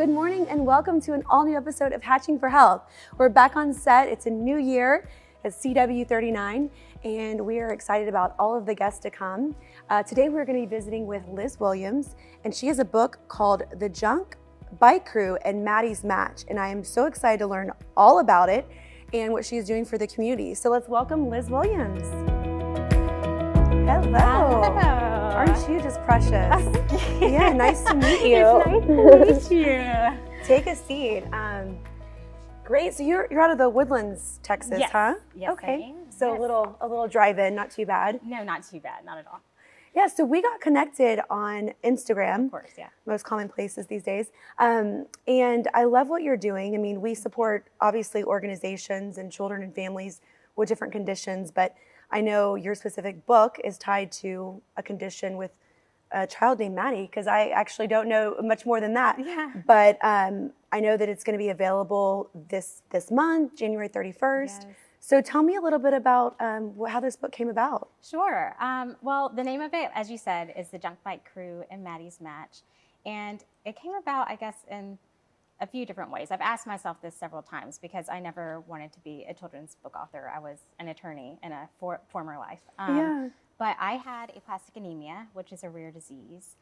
Good morning and welcome to an all new episode of Hatching for Health. We're back on set. It's a new year. It's CW39 and we are excited about all of the guests to come. Today we're going to be visiting with Liz Williams, and she has a book called The Junk Bike Crew and Mattie's Match, and I am so excited to learn all about it and what she's doing for the community. So let's welcome Liz Williams. Hello. Aren't you just precious? Yeah, nice to meet you. It's nice to meet you. Take a seat. Great. So you're out of the Woodlands, Texas, Yes. huh? Yes, Okay. I am. So Yes. a little drive-in, not too bad. No, not too bad. Not at all. Yeah. So we got connected on Instagram. Of course, yeah. Most common places these days. And I love what you're doing. I mean, we support obviously organizations and children and families with different conditions, but I know your specific book is tied to a condition with a child named Mattie, because I actually don't know much more than that. Yeah. But I know that it's going to be available this month, January 31st. Yes. So tell me a little bit about how this book came about. Sure. Well, the name of it, as you said, is The Junk Bike Crew and Mattie's Match. And it came about, I guess, in a few different ways. I've asked myself this several times because I never wanted to be a children's book author. I was an attorney in a former life. Yeah. But I had aplastic anemia, which is a rare disease,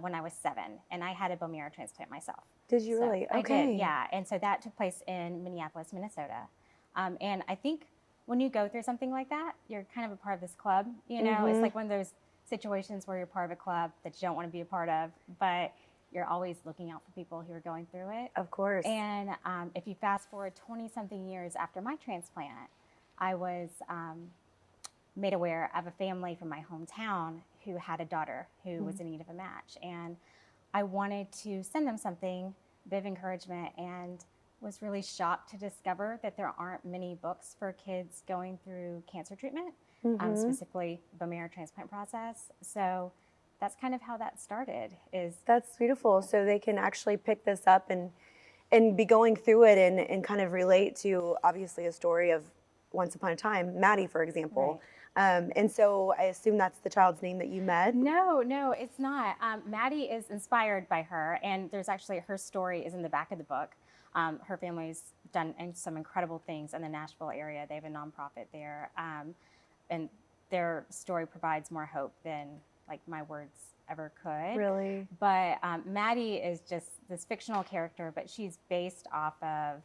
when I was 7, and I had a bone marrow transplant myself. Did you really? I Okay. did, yeah. And so that took place in Minneapolis, Minnesota. And I think when you go through something like that, you're kind of a part of this club. You know, It's like one of those situations where you're part of a club that you don't want to be a part of, but you're always looking out for people who are going through it. Of course. And if you fast forward 20-something years after my transplant, I was made aware of a family from my hometown who had a daughter who was in need of a match. And I wanted to send them something, a bit of encouragement, and was really shocked to discover that there aren't many books for kids going through cancer treatment, specifically bone marrow transplant process. So that's kind of how that started. That's beautiful. So they can actually pick this up and be going through it and kind of relate to obviously a story of once upon a time, Mattie, for example. Right. And so I assume that's the child's name that you met? No, it's not. Mattie is inspired by her, and there's actually, her story is in the back of the book. Her family's done some incredible things in the Nashville area. They have a nonprofit there, and their story provides more hope than like my words ever could. Really? But Mattie is just this fictional character, but she's based off of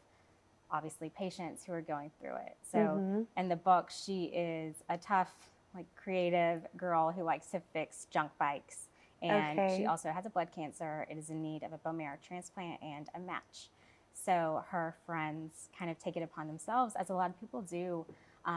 obviously patients who are going through it. So in the book, she is a tough, like creative girl who likes to fix junk bikes. And she also has a blood cancer. It is in need of a bone marrow transplant and a match. So her friends kind of take it upon themselves, as a lot of people do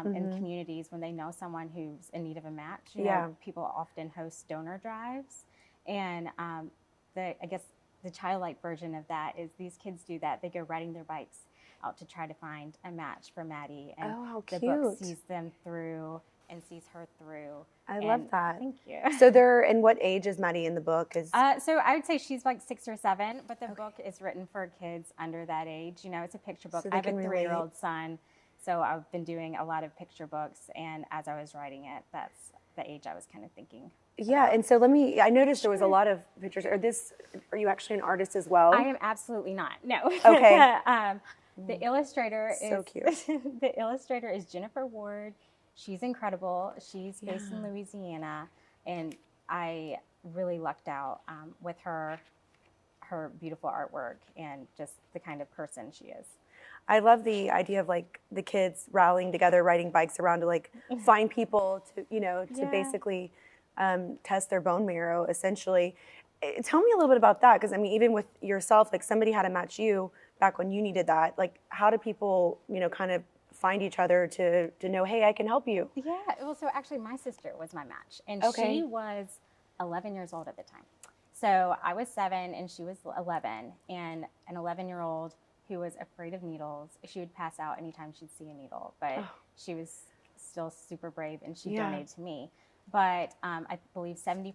in communities when they know someone who's in need of a match. You know, people often host donor drives. And I guess the childlike version of that is these kids do that. They go riding their bikes out to try to find a match for Mattie. And how the cute. book sees them through and sees her through. I love that. Thank you. So and what age is Mattie in the book? So I would say she's like 6 or 7, but the book is written for kids under that age. You know, it's a picture book. So I have a can 3-year-old son, so I've been doing a lot of picture books, and as I was writing it, that's the age I was kind of thinking. Yeah, and so I noticed there was a lot of pictures. Are you actually an artist as well? I am absolutely not. No. Okay. The illustrator is so cute. The illustrator is Jennifer Ward. She's incredible. She's based in Louisiana, and I really lucked out with her beautiful artwork and just the kind of person she is. I love the idea of like the kids rallying together, riding bikes around to like find people to basically test their bone marrow, essentially. Tell me a little bit about that, because I mean, even with yourself, like somebody had to match you back when you needed that. Like, how do people, kind of find each other to know, hey, I can help you? Yeah, well, so actually my sister was my match, and she was 11 years old at the time. So I was 7 and she was 11, and an 11-year-old who was afraid of needles, she would pass out anytime she'd see a needle, but she was still super brave, and she donated to me. But I believe 70%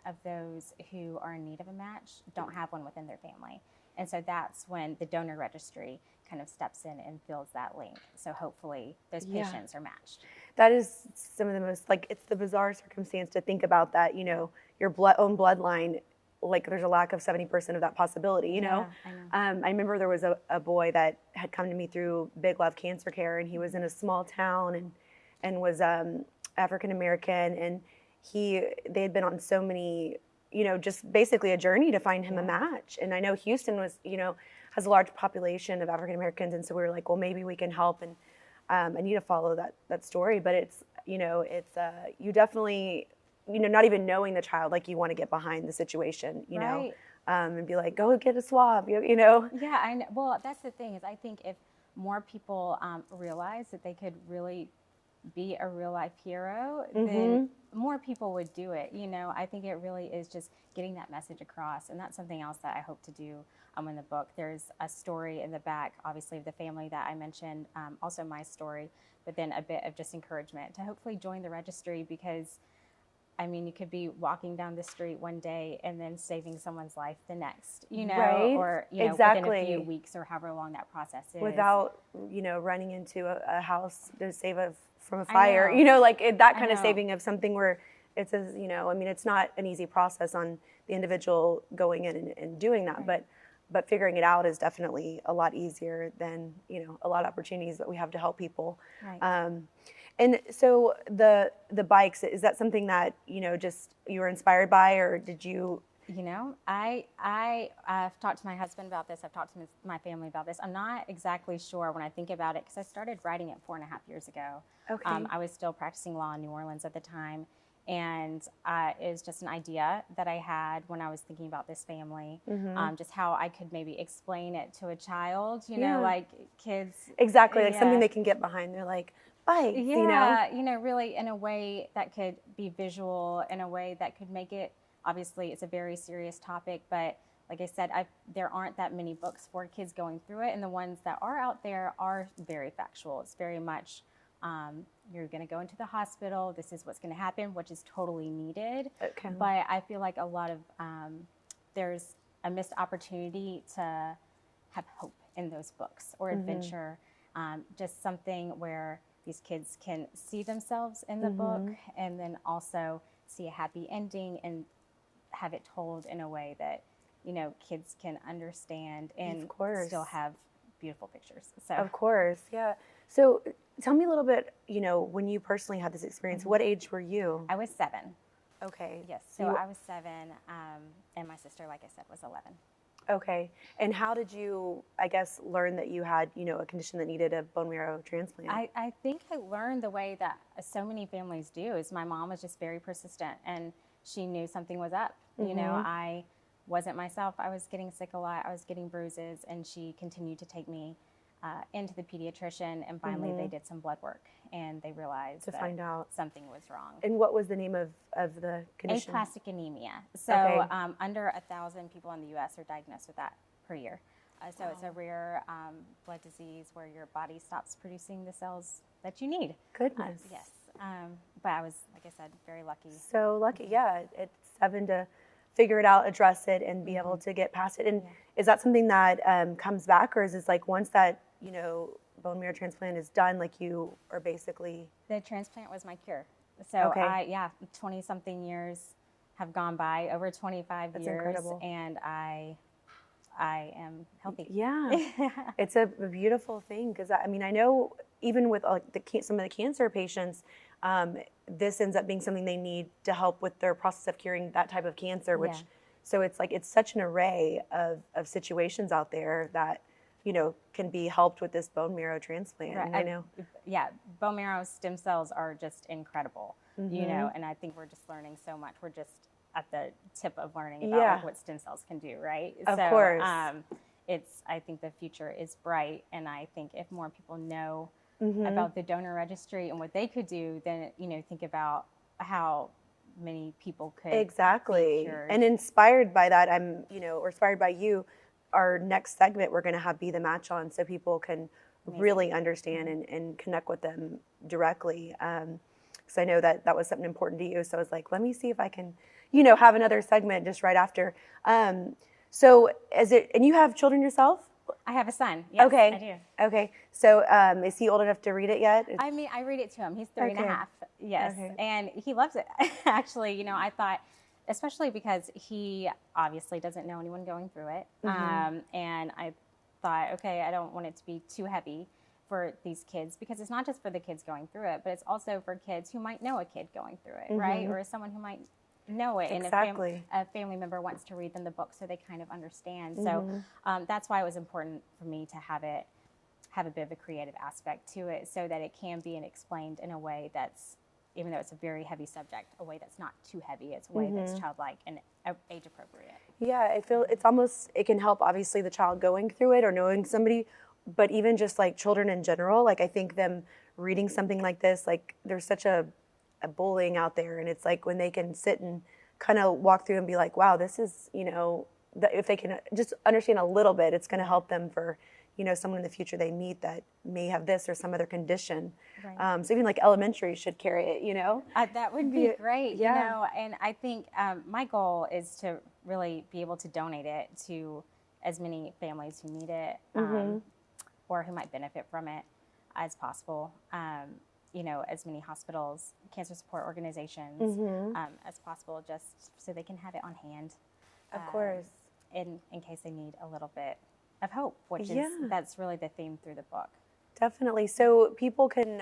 of those who are in need of a match don't have one within their family. And so that's when the donor registry kind of steps in and fills that link. So hopefully those patients are matched. That is some of the most, like, it's the bizarre circumstance to think about that, your own bloodline like there's a lack of 70% of that possibility, you know? I know. I remember there was a boy that had come to me through Big Love Cancer Care, and he was in a small town and was African American, and they had been on so many, you know, just basically a journey to find him a match. And I know Houston was, you know, has a large population of African Americans, and so we were like, well, maybe we can help. And I need to follow that story, but it's, you know, it's you definitely, you know, not even knowing the child, like you want to get behind the situation, you know, and be like, go get a swab, you know? Yeah, I know. Well, that's the thing is I think if more people realize that they could really be a real life hero, then more people would do it. You know, I think it really is just getting that message across. And that's something else that I hope to do in the book. There's a story in the back, obviously, of the family that I mentioned, also my story, but then a bit of just encouragement to hopefully join the registry, because I mean, you could be walking down the street one day and then saving someone's life the next, you know, or, you know, within a few weeks or however long that process is. Without, you know, running into a house to save from a fire, you know, like that kind of saving of something where it's, you know, I mean, it's not an easy process on the individual going in and doing that, but figuring it out is definitely a lot easier than, you know, a lot of opportunities that we have to help people. And so the bikes, is that something that, you know, just you were inspired by, or did you? You know, I've talked to my husband about this. I've talked to my family about this. I'm not exactly sure when I think about it, because I started writing it 4.5 years ago. Okay. I was still practicing law in New Orleans at the time. And it was just an idea that I had when I was thinking about this family, just how I could maybe explain it to a child, you know, like kids. Exactly, like something they can get behind. They're like, bikes, you know, really in a way that could be visual, in a way that could make it, obviously it's a very serious topic, but like I said, there aren't that many books for kids going through it, and the ones that are out there are very factual. It's very much, you're going to go into the hospital, this is what's going to happen, which is totally needed. Okay. But I feel like a lot of, there's a missed opportunity to have hope in those books, or adventure, just something where these kids can see themselves in the book, and then also see a happy ending and have it told in a way that, you know, kids can understand and still have beautiful pictures. So of course, yeah. So tell me a little bit, you know, when you personally had this experience, what age were you? I was 7. Okay. Yes, so I was 7, and my sister, like I said, was 11. Okay. And how did you, I guess, learn that you had, you know, a condition that needed a bone marrow transplant? I think I learned the way that so many families do, is my mom was just very persistent, and she knew something was up. You know, I wasn't myself. I was getting sick a lot. I was getting bruises, and she continued to take me into the pediatrician, and finally they did some blood work, and they realized that find out something was wrong. And what was the name of the condition? Aplastic anemia. So under 1,000 people in the U.S. are diagnosed with that per year. So it's a rare blood disease where your body stops producing the cells that you need. Goodness. Yes. But I was, like I said, very lucky. So lucky, yeah. At 7 to figure it out, address it, and be able to get past it. And is that something that comes back, or is this like once that, you know, bone marrow transplant is done, like you are basically? The transplant was my cure. So 20-something years have gone by, over 25 That's years, incredible. and I am healthy. Yeah, it's a beautiful thing, because I mean, I know even with some of the cancer patients, this ends up being something they need to help with their process of curing that type of cancer, which, so it's like, it's such an array of situations out there that, you know, can be helped with this bone marrow transplant. Right. And I know. Yeah, bone marrow stem cells are just incredible, you know, and I think we're just learning so much. We're just at the tip of learning about like, what stem cells can do, right? Of course. I think the future is bright, and I think if more people know about the donor registry and what they could do, then, you know, think about how many people could be cured. And inspired by that, I'm, you know, or inspired by you, our next segment we're going to have Be the Match on, so people can really understand and connect with them directly. Because I know that was something important to you. So I was like, let me see if I can, you know, have another segment just right after. So and you have children yourself? I have a son. Yes, okay. I do. Okay. So is he old enough to read it yet? I mean, I read it to him. He's 3.5. Yes. Okay. And he loves it. Actually, you know, I thought especially because he obviously doesn't know anyone going through it. And I thought, okay, I don't want it to be too heavy for these kids, because it's not just for the kids going through it, but it's also for kids who might know a kid going through it, right? Or someone who might know it, and a family member wants to read them the book so they kind of understand. So that's why it was important for me to have a bit of a creative aspect to it, so that it can be explained in a way that's, even though it's a very heavy subject, a way that's not too heavy. It's a way that's childlike and age appropriate. Yeah, I feel it's almost, it can help obviously the child going through it or knowing somebody, but even just like children in general, like I think them reading something like this, like there's such a bullying out there, and it's like when they can sit and kind of walk through and be like, wow, this is, you know, if they can just understand a little bit, it's going to help them for, you know, someone in the future they meet that may have this or some other condition. Right. So even like elementary should carry it, you know? That would be great, you know, and I think my goal is to really be able to donate it to as many families who need it, or who might benefit from it as possible. You know, as many hospitals, cancer support organizations as possible, just so they can have it on hand. Of course. In case they need a little bit of hope, which is, that's really the theme through the book. Definitely. So people can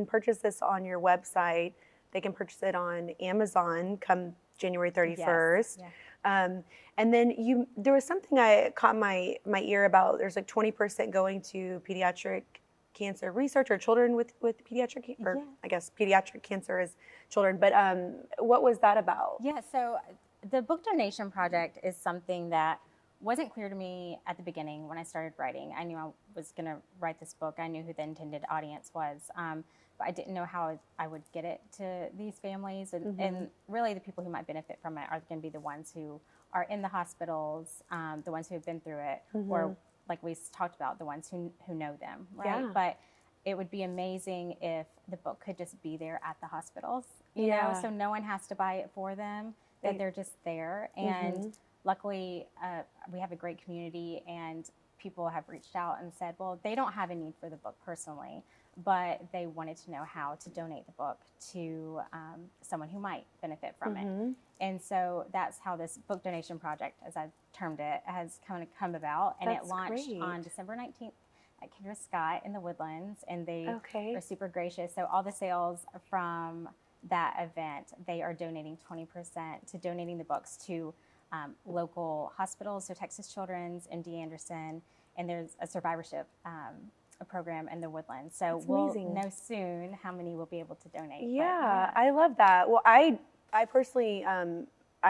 purchase this on your website. They can purchase it on Amazon come January 31st. Yes. Yeah. And then there was something I caught my ear about. There's like 20% going to pediatric cancer research, or children with pediatric, or I guess pediatric cancer is children. But what was that about? Yeah, so the book donation project is something that wasn't clear to me at the beginning when I started writing. I knew I was going to write this book. I knew who the intended audience was, but I didn't know how I would get it to these families. And really the people who might benefit from it are going to be the ones who are in the hospitals, the ones who have been through it, or like we talked about, the ones who know them, right? Yeah. But it would be amazing if the book could just be there at the hospitals, you know, so no one has to buy it for them, that they're just there. And luckily, we have a great community, and people have reached out and said, well, they don't have a need for the book personally, but they wanted to know how to donate the book to someone who might benefit from it. And so that's how this book donation project, as I've termed it, has kind of come about. And it launched on December 19th at Kendra Scott in the Woodlands, and they are super gracious. So all the sales from that event, they are donating 20% to donating the books to local hospitals, so Texas Children's, MD Anderson, and there's a survivorship a program in the Woodlands. So we'll know soon how many we'll be able to donate. Yeah, I love that. Well, I personally, I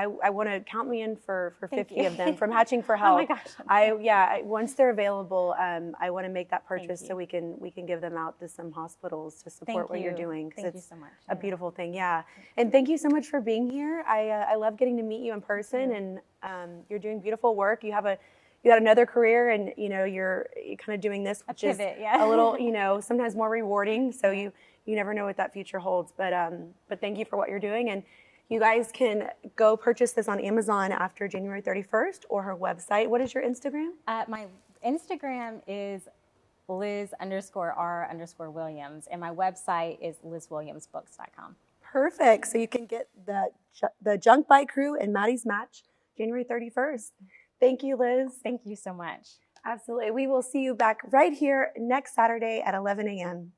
want to count me in for 50 of them from Hatching for Health. Oh my gosh. Once they're available, I want to make that purchase so we can give them out to some hospitals to support what you're doing. Thank you so much. A beautiful thing, And thank you so much for being here. I love getting to meet you in person, and you're doing beautiful work. You got another career, and you know you're kind of doing this, which is a little, you know, sometimes more rewarding. So you never know what that future holds. But thank you for what you're doing, and you guys can go purchase this on Amazon after January 31st, or her website. What is your Instagram? My Instagram is Liz_R_Williams, and my website is LizWilliamsBooks.com. Perfect. So you can get the Junk Bite Crew and Mattie's Match January 31st. Thank you, Liz. Thank you so much. Absolutely. We will see you back right here next Saturday at 11 a.m.